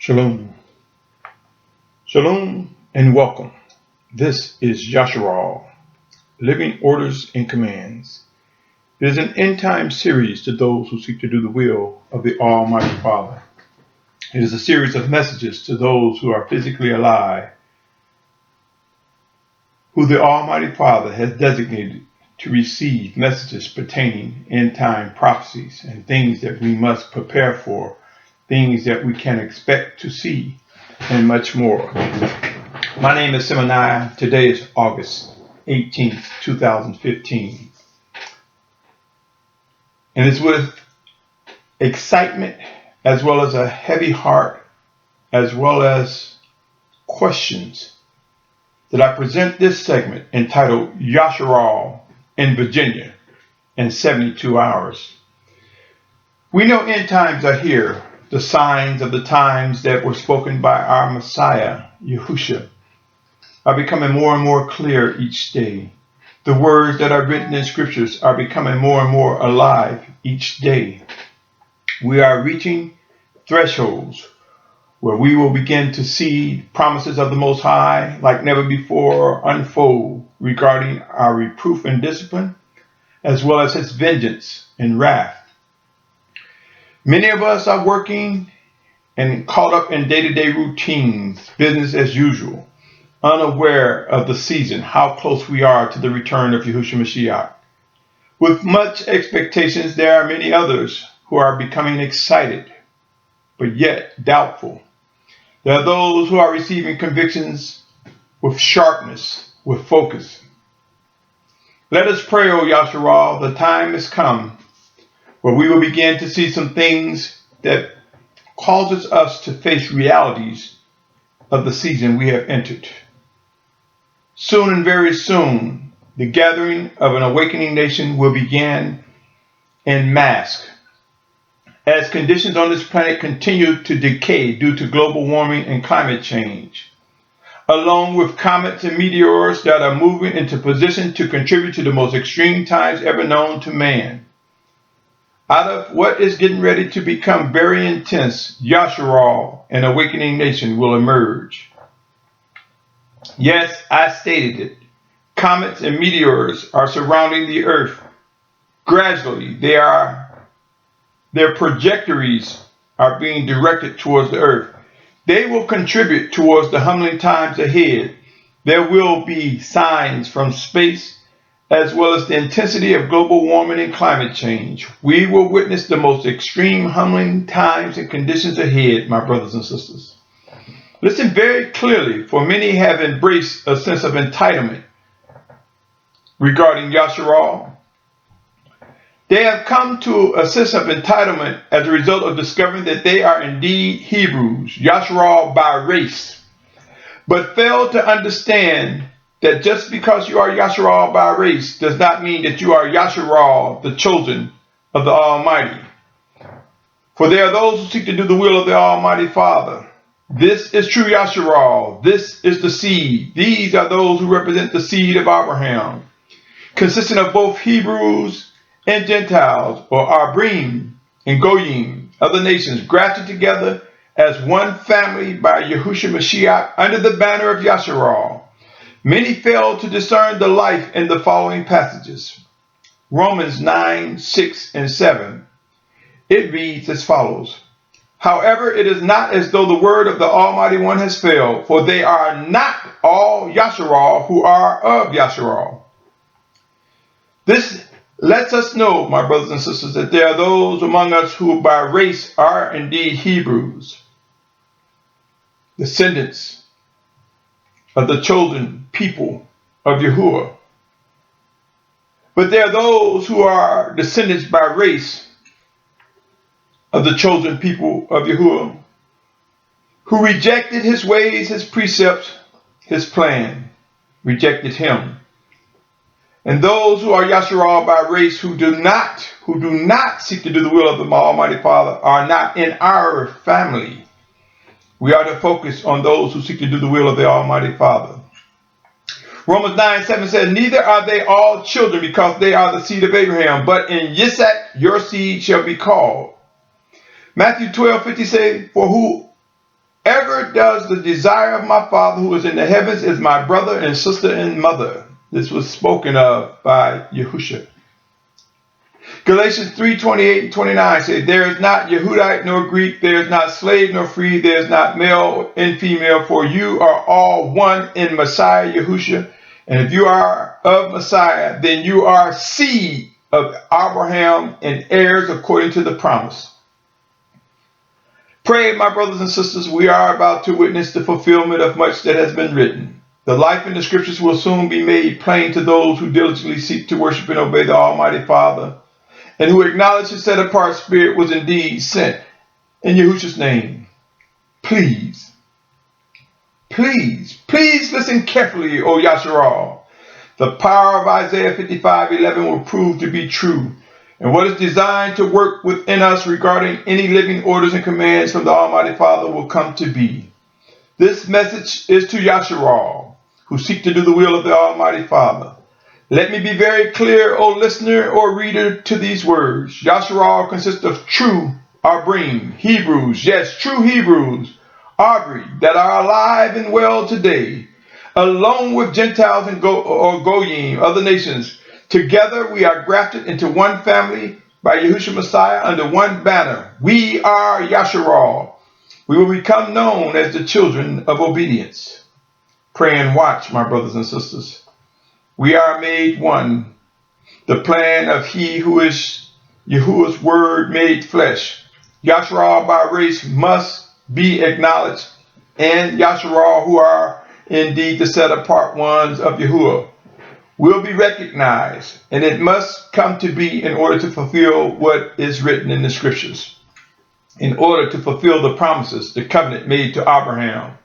Shalom. Shalom and welcome. This is Yasharal, Living Orders and Commands. It is an end-time series to those who seek to do the will of the Almighty Father. It is a series of messages to those who are physically alive, who the Almighty Father has designated to receive messages pertaining end-time prophecies and things that we must prepare for, things that we can expect to see, and much more. My name is Symmanayah. Today is August 18th, 2015. And it's with excitement as well as a heavy heart as well as questions that I present this segment entitled Yasharal in Virginia in 72 hours. We know end times are here. The signs of the times that were spoken by our Messiah, Yahushua, are becoming more and more clear each day. The words that are written in scriptures are becoming more and more alive each day. We are reaching thresholds where we will begin to see promises of the Most High like never before unfold regarding our reproof and discipline, as well as his vengeance and wrath. Many of us are working and caught up in day-to-day routines, business as usual, unaware of the season, how close we are to the return of Yahushua Mashiach. With much expectations, there are many others who are becoming excited, but yet doubtful. There are those who are receiving convictions with sharpness, with focus. Let us pray, O Yasharal, the time has come where we will begin to see some things that causes us to face realities of the season we have entered. Soon and very soon, the gathering of an awakening nation will begin en masse as conditions on this planet continue to decay due to global warming and climate change, along with comets and meteors that are moving into position to contribute to the most extreme times ever known to man. Out of what is getting ready to become very intense, Yasharal, an awakening nation, will emerge. Yes, I stated it. Comets and meteors are surrounding the earth. Gradually, their trajectories are being directed towards the earth. They will contribute towards the humbling times ahead. There will be signs from space as well as the intensity of global warming and climate change. We will witness the most extreme humbling times and conditions ahead, my brothers and sisters. Listen very clearly, for many have embraced a sense of entitlement regarding Yasharal. They have come to a sense of entitlement as a result of discovering that they are indeed Hebrews, Yasharal by race, but fail to understand that just because you are Yasharal by race does not mean that you are Yasharal, the chosen of the Almighty. For there are those who seek to do the will of the Almighty Father. This is true Yasharal. This is the seed. These are those who represent the seed of Abraham, consisting of both Hebrews and Gentiles, or Abrim and Goyim, other nations, grafted together as one family by Yahushua Mashiach under the banner of Yasharal. Many fail to discern the life in the following passages. Romans 9, 6, and 7. It reads as follows. However, it is not as though the word of the Almighty One has failed, for they are not all Yasharal who are of Yasharal. This lets us know, my brothers and sisters, that there are those among us who by race are indeed Hebrews, descendants of the chosen people of Yahuwah. But there are those who are descendants by race of the chosen people of Yahuwah, who rejected his ways, his precepts, his plan, rejected him. And those who are Yasharal by race who do not seek to do the will of the Almighty Father are not in our family. We are to focus on those who seek to do the will of the Almighty Father. Romans 9, 7 says, neither are they all children because they are the seed of Abraham, but in Yitzhak your seed shall be called. Matthew 12:50 says, for who Whoever does the desire of my Father who is in the heavens is my brother and sister and mother. This was spoken of by Yahushua. Galatians 3:28 and 29 say, there is not Yehudite nor Greek, there is not slave nor free, there is not male and female, for you are all one in Messiah Yahushua. And if you are of Messiah, then you are seed of Abraham and heirs according to the promise. Pray, my brothers and sisters, we are about to witness the fulfillment of much that has been written. The life in the scriptures will soon be made plain to those who diligently seek to worship and obey the Almighty Father, and who acknowledge His set-apart Spirit was indeed sent in Yahushua's name. Please listen carefully, O Yasharal. The power of Isaiah 55:11 will prove to be true, and what is designed to work within us regarding any living orders and commands from the Almighty Father will come to be. This message is to Yasharal, who seek to do the will of the Almighty Father. Let me be very clear, O listener or reader, to these words. Yasharal consists of true Arbrim, Hebrews, yes, true Hebrews, Arbri, that are alive and well today, along with Gentiles and Goyim, other nations. Together we are grafted into one family by Yahushua Messiah under one banner. We are Yasharal. We will become known as the children of obedience. Pray and watch, my brothers and sisters. We are made one. The plan of He who is Yahuwah's word made flesh. Yasharal by race must be acknowledged, and Yasharal, who are indeed the set apart ones of Yahuwah, will be recognized, and it must come to be in order to fulfill what is written in the scriptures, in order to fulfill the promises, the covenant made to Abraham.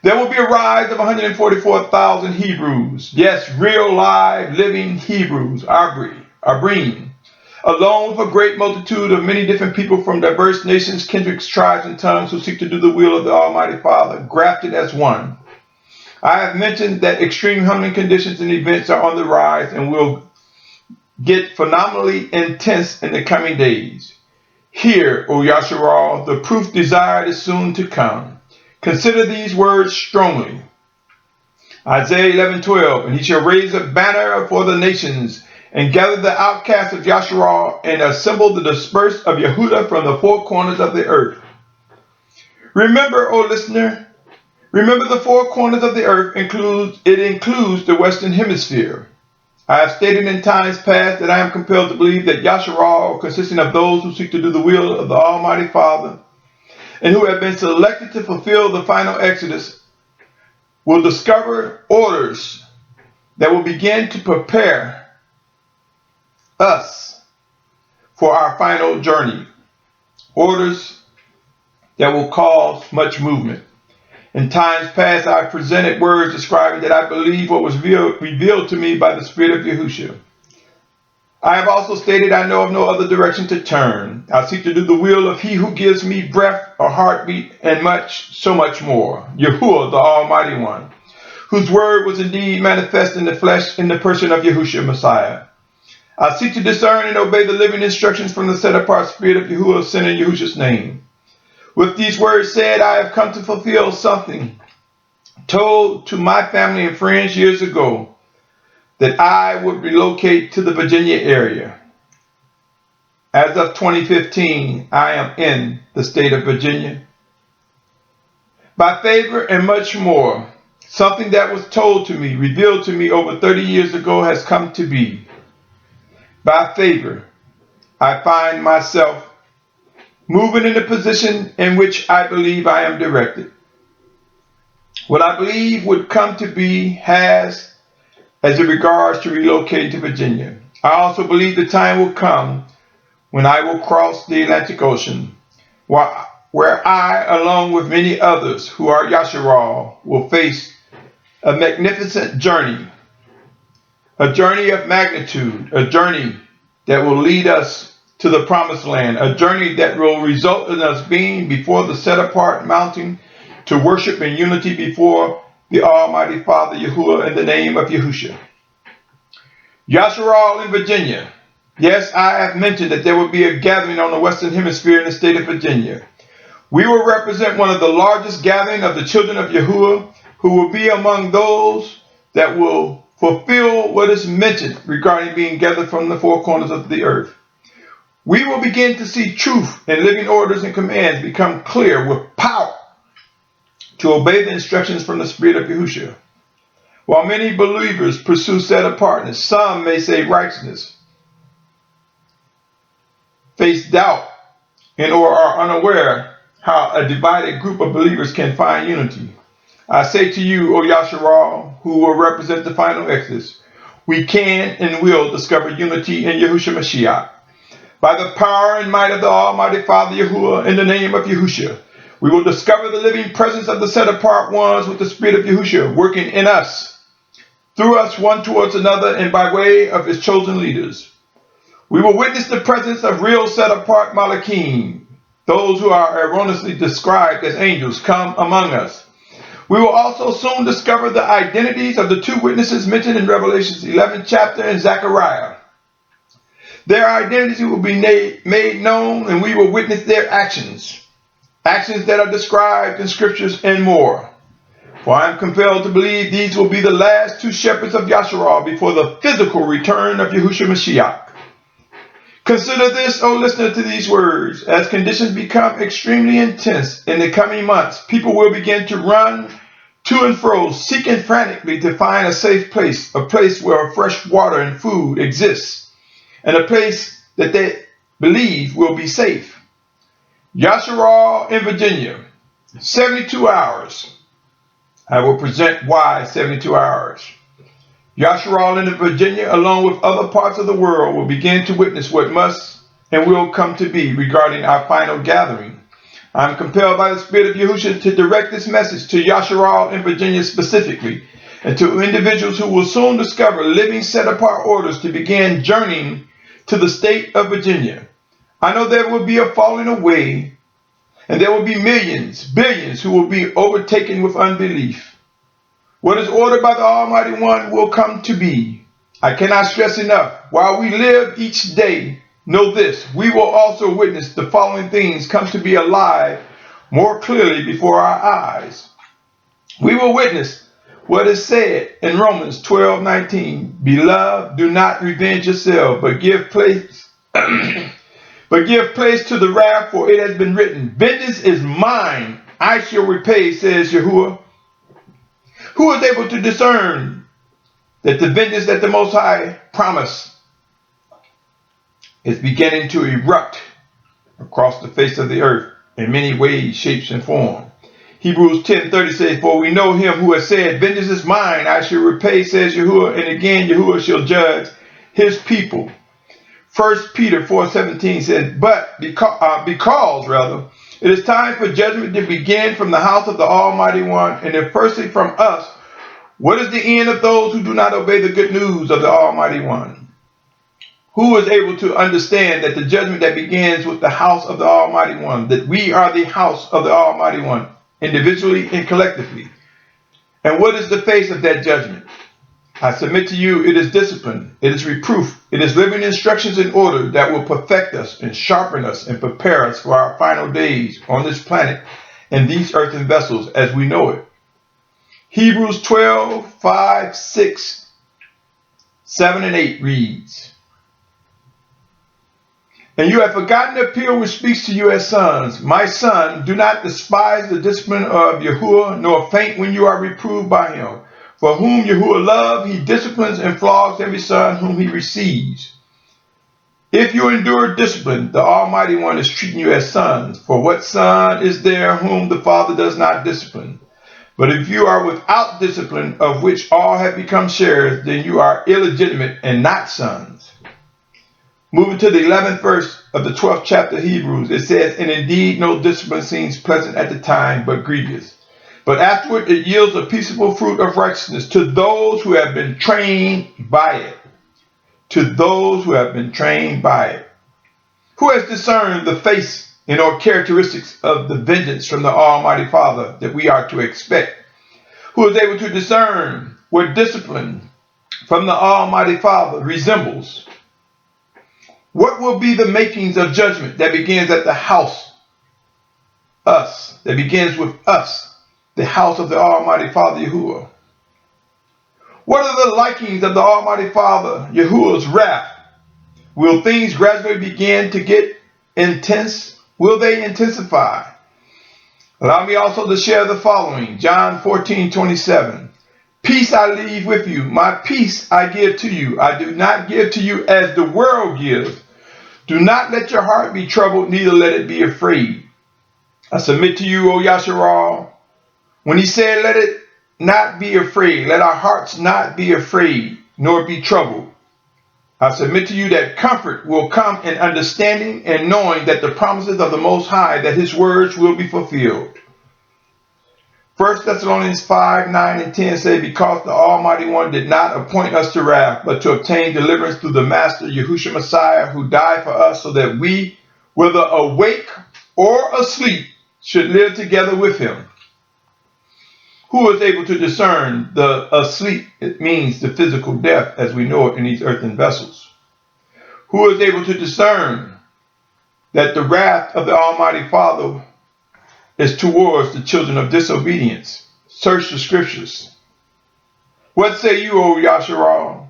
There will be a rise of 144,000 Hebrews, yes, real live living Hebrews, Arbrim, along with a great multitude of many different people from diverse nations, kindreds, tribes, and tongues who seek to do the will of the Almighty Father, grafted as one. I have mentioned that extreme humbling conditions and events are on the rise and will get phenomenally intense in the coming days. Hear, O Yasharal, the proof desired is soon to come. Consider these words strongly. Isaiah 11:12, and He shall raise a banner for the nations, and gather the outcasts of Yasharal, and assemble the dispersed of Yehudah from the four corners of the earth. Remember, O listener, remember the four corners of the earth includes the Western Hemisphere. I have stated in times past that I am compelled to believe that Yasharal, consisting of those who seek to do the will of the Almighty Father, and who have been selected to fulfill the final Exodus, will discover orders that will begin to prepare us for our final journey. Orders that will cause much movement. In times past, I presented words describing that I believe what was revealed to me by the Spirit of Yahushua. I have also stated I know of no other direction to turn. I seek to do the will of He who gives me breath or heartbeat and so much more. Yahuwah, the Almighty One, whose word was indeed manifest in the flesh in the person of Yahushua Messiah. I seek to discern and obey the living instructions from the set-apart Spirit of Yahuwah sent in Yahushua's name. With these words said, I have come to fulfill something told to my family and friends years ago, that I would relocate to the Virginia area. As of 2015, I am in the state of Virginia. By favor and much more, something that was told to me, revealed to me over 30 years ago has come to be. By favor, I find myself moving in the position in which I believe I am directed. What I believe would come to be has as it regards to relocating to Virginia. I also believe the time will come when I will cross the Atlantic Ocean, where I, along with many others who are Yasharal, will face a magnificent journey, a journey of magnitude, a journey that will lead us to the promised land, a journey that will result in us being before the set-apart mountain to worship in unity before the Almighty Father Yahuwah in the name of Yahushua. Yasharal in Virginia. Yes, I have mentioned that there will be a gathering on the Western Hemisphere in the state of Virginia. We will represent one of the largest gathering of the children of Yahuwah, who will be among those that will fulfill what is mentioned regarding being gathered from the four corners of the earth. We will begin to see truth and living orders and commands become clear with power to obey the instructions from the Spirit of Yahushua. While many believers pursue set-apartness, some may say righteousness, face doubt, and or are unaware how a divided group of believers can find unity. I say to you, O Yasharal, who will represent the final Exodus, we can and will discover unity in Yahushua Mashiach. By the power and might of the Almighty Father Yahuwah, in the name of Yahushua, we will discover the living presence of the set-apart ones with the Spirit of Yahushua working in us, through us one towards another, and by way of his chosen leaders. We will witness the presence of real set-apart Malachim, those who are erroneously described as angels, come among us. We will also soon discover the identities of the two witnesses mentioned in Revelation's 11th chapter and Zechariah. Their identities will be made known, and we will witness their actions that are described in scriptures and more. For I am compelled to believe these will be the last two shepherds of Yasharal before the physical return of Yahushua Mashiach. Consider this, O listener, to these words. As conditions become extremely intense in the coming months, people will begin to run to and fro, seeking frantically to find a safe place, a place where fresh water and food exists, and a place that they believe will be safe. Yasharal in Virginia, 72 hours. I will present why 72 hours. Yasharal in Virginia, along with other parts of the world, will begin to witness what must and will come to be regarding our final gathering. I am compelled by the Spirit of Yahushua to direct this message to Yasharal in Virginia specifically, and to individuals who will soon discover living set-apart orders to begin journeying to the state of Virginia. I know there will be a falling away, and there will be millions, billions who will be overtaken with unbelief. What is ordered by the Almighty One will come to be. I cannot stress enough, while we live each day, know this, we will also witness the following things come to be alive more clearly before our eyes. We will witness what is said in Romans 12:19, Beloved, do not revenge yourself, but give place to the wrath, for it has been written, Vengeance is mine, I shall repay, says Yahuwah. Who is able to discern that the vengeance that the Most High promised is beginning to erupt across the face of the earth in many ways, shapes, and forms? Hebrews 10:30 says, For we know him who has said, Vengeance is mine, I shall repay, says Yahuwah, and again Yahuwah shall judge his people. 1 Peter 4:17 says, But because it is time for judgment to begin from the house of the Almighty One, and if firstly from us, what is the end of those who do not obey the good news of the Almighty One? Who is able to understand that the judgment that begins with the house of the Almighty One, that we are the house of the Almighty One, individually and collectively? And what is the face of that judgment? I submit to you, it is discipline, it is reproof, it is living instructions in order that will perfect us and sharpen us and prepare us for our final days on this planet and these earthen vessels as we know it. Hebrews 12:5, 6, 7, and 8 reads, And you have forgotten the appeal which speaks to you as sons. My son, do not despise the discipline of Yahuwah, nor faint when you are reproved by him. For whom Yahuwah loves, he disciplines and flogs every son whom he receives. If you endure discipline, the Almighty One is treating you as sons. For what son is there whom the Father does not discipline? But if you are without discipline, of which all have become sharers, then you are illegitimate and not sons. Moving to the 11th verse of the 12th chapter of Hebrews, it says, And indeed no discipline seems pleasant at the time, but grievous. But afterward it yields a peaceable fruit of righteousness to those who have been trained by it. To those who have been trained by it. Who has discerned the face and or characteristics of the vengeance from the Almighty Father that we are to expect? Who is able to discern what discipline from the Almighty Father resembles? What will be the makings of judgment that begins at the house us, that begins with us, the house of the Almighty Father Yahuwah. What are the likings of the Almighty Father Yahuwah's wrath? Will things gradually begin to get intense? Will they intensify? Allow me also to share the following. John 14:27. Peace I leave with you. My peace I give to you. I do not give to you as the world gives. Do not let your heart be troubled, neither let it be afraid. I submit to you, O Yasharal, when he said, let it not be afraid, let our hearts not be afraid, nor be troubled. I submit to you that comfort will come in understanding and knowing that the promises of the Most High, that his words will be fulfilled. 1 Thessalonians 5:9-10 say, because the Almighty One did not appoint us to wrath, but to obtain deliverance through the Master, Yahushua Messiah, who died for us, so that we, whether awake or asleep, should live together with him. Who is able to discern the asleep? It means the physical death as we know it in these earthen vessels. Who is able to discern that the wrath of the Almighty Father is towards the children of disobedience? Search the scriptures. What say you, O Yasharal?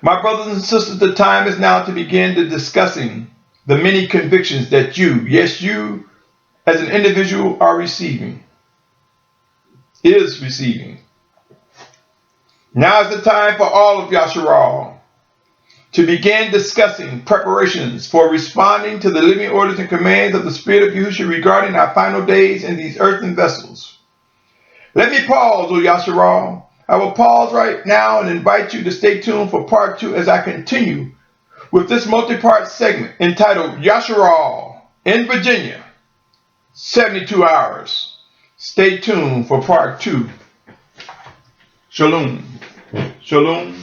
My brothers and sisters, the time is now to begin the discussing the many convictions that you, yes, you as an individual are receiving. Is receiving. Now is the time for all of Yasharal to begin discussing preparations for responding to the living orders and commands of the Spirit of Yahushua regarding our final days in these earthen vessels. Let me pause, O Yasharal. I will pause right now and invite you to stay tuned for part 2 as I continue with this multi-part segment entitled Yasharal in Virginia, 72 hours. Stay tuned for part 2. Shalom. Shalom.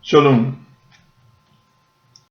Shalom.